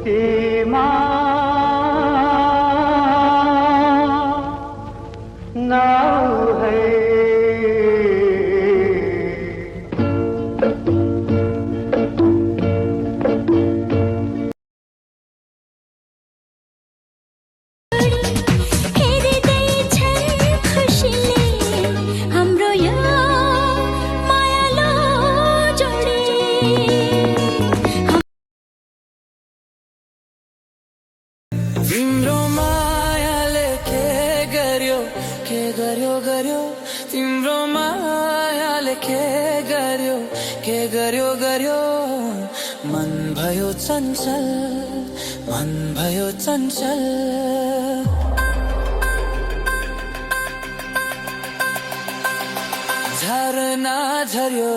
सीमा नाव है। तिम्रो मायाले के गर्यो गर्यो तिम्रो मायाले के गर्यो गर्यो मन भयो चञ्चल झरना झर्यो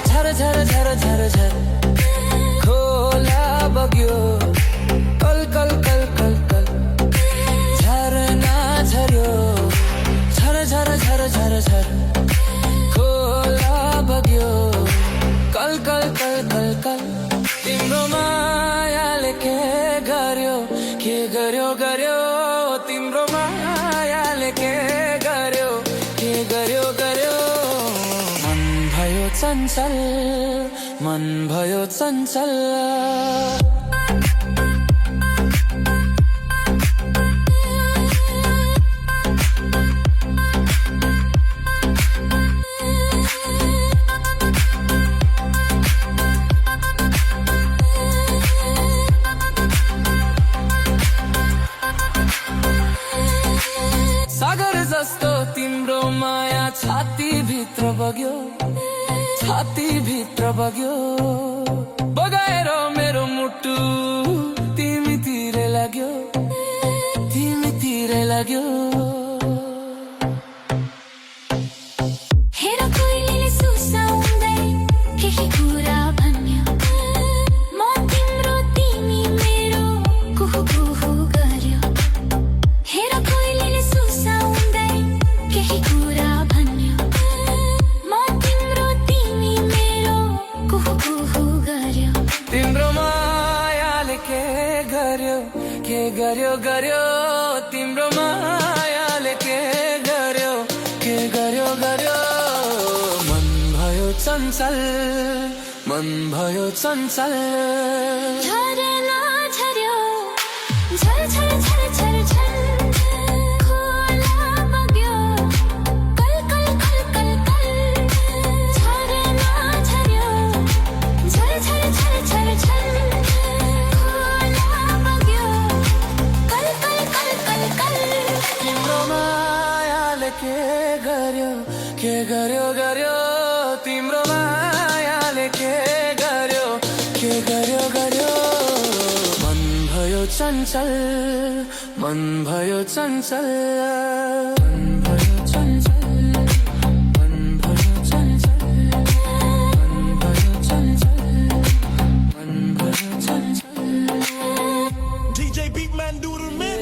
झर झर झर झर झर खोला बग्यो कल कल कल कल कल झरना झर्यो झर झर झर झर झर खोला बग्यो कल कल कल कल कल तिम्रो मायाले के गर्यो गर्यो तिम्रो मायाले के गर्यो गर्यो मन भयो चञ्चल सागर जस्तो तिम्रो माया छाती भित्र बग्यो बगाएर मेरो मुटु तिमीतिर लाग्यो हेर कोइलीले सुसाउँदै केही कुरा भन्यो म तिम्रो तिमी मेरो कुहु कुहु गर्यो हेर कोइलीले सुसाउँदै केही कुरा भन्यो म तिम्रो तिमी मेरो कुहु कुहु गर्यो तिम्रो मायाले के गर्यो गर्यो तिम्रो मायाले के गर्यो गर्यो मन भयो चञ्चल झरना झर्यो झर झर झर झर झर खोला बग्यो कल कल कल कल कल झरना झर्यो झर झर झर झर झर खोला बग्यो कल कल कल कल कल तिम्रो मायाले के गर्यो गर्यो तिम्रो मायाले के गर्यो मन भयो चञ्चल मन भयो चञ्चल DJ Beatman do the mix.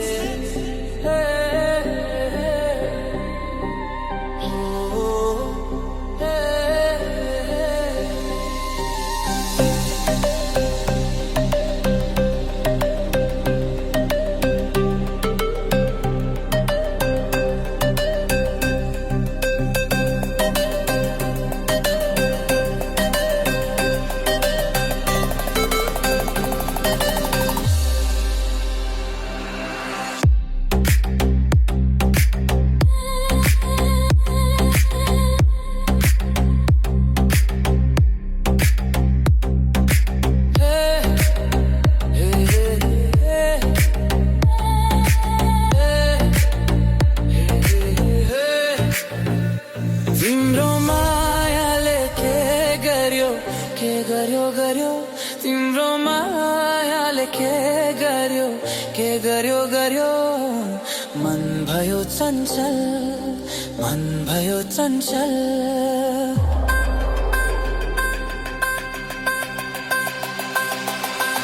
गर्यो तिम्रो मायाले के गर्यो मन भयो चञ्चल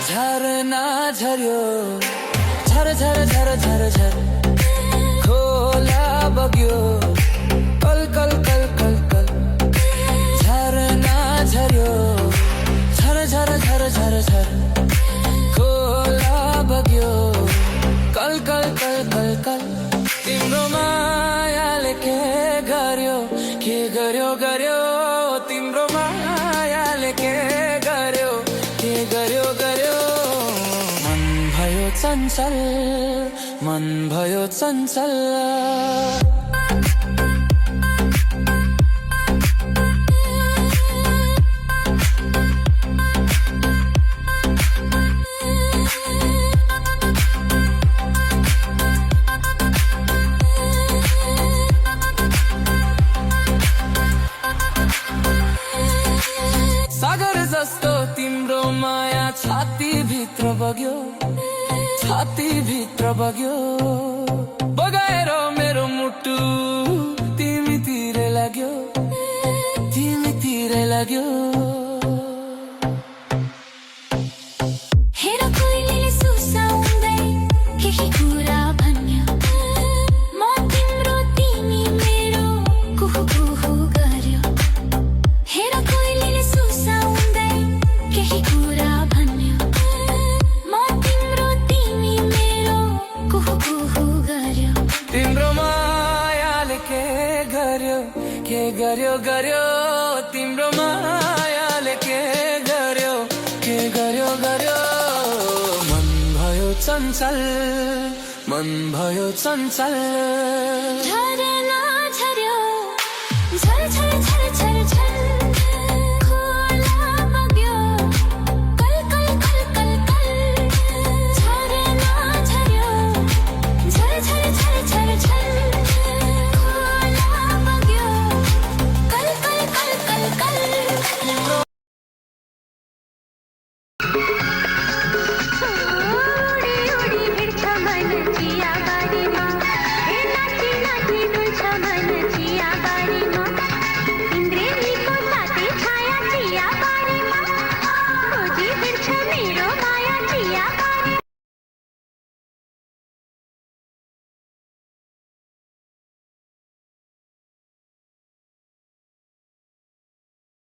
झरना झर्यो झर झर झर झर झर खोला बग्यो कल कल कल कल कल झरना झर्यो झर झर झर झर झर खोला चञ्चल मन भयो चञ्चल सागर जस्तो तिम्रो माया छाती भित्र बग्यो छाती भित्र बग्यो बगाएर मेरो मुटु तिमीतिर लाग्यो तिमीतिर लाग्यो हेर कोइलीले सुसाउँदै केही कुरा भन्यो म तिम्रो तिमी मेरो कुहु कुहु गर्यो हेर कोइलीले सुसाउँदै केही कुरा भन्यो म तिम्रो तिमी मेरो कुहु कुहु गर्यो तिम्रो मायाले के गर्यो गर्यो तिम्रो मायाले के गर्यो गर्यो मन भयो चञ्चल मन भयो चञ्चल झरेला झर्यो झर झर झर झर झर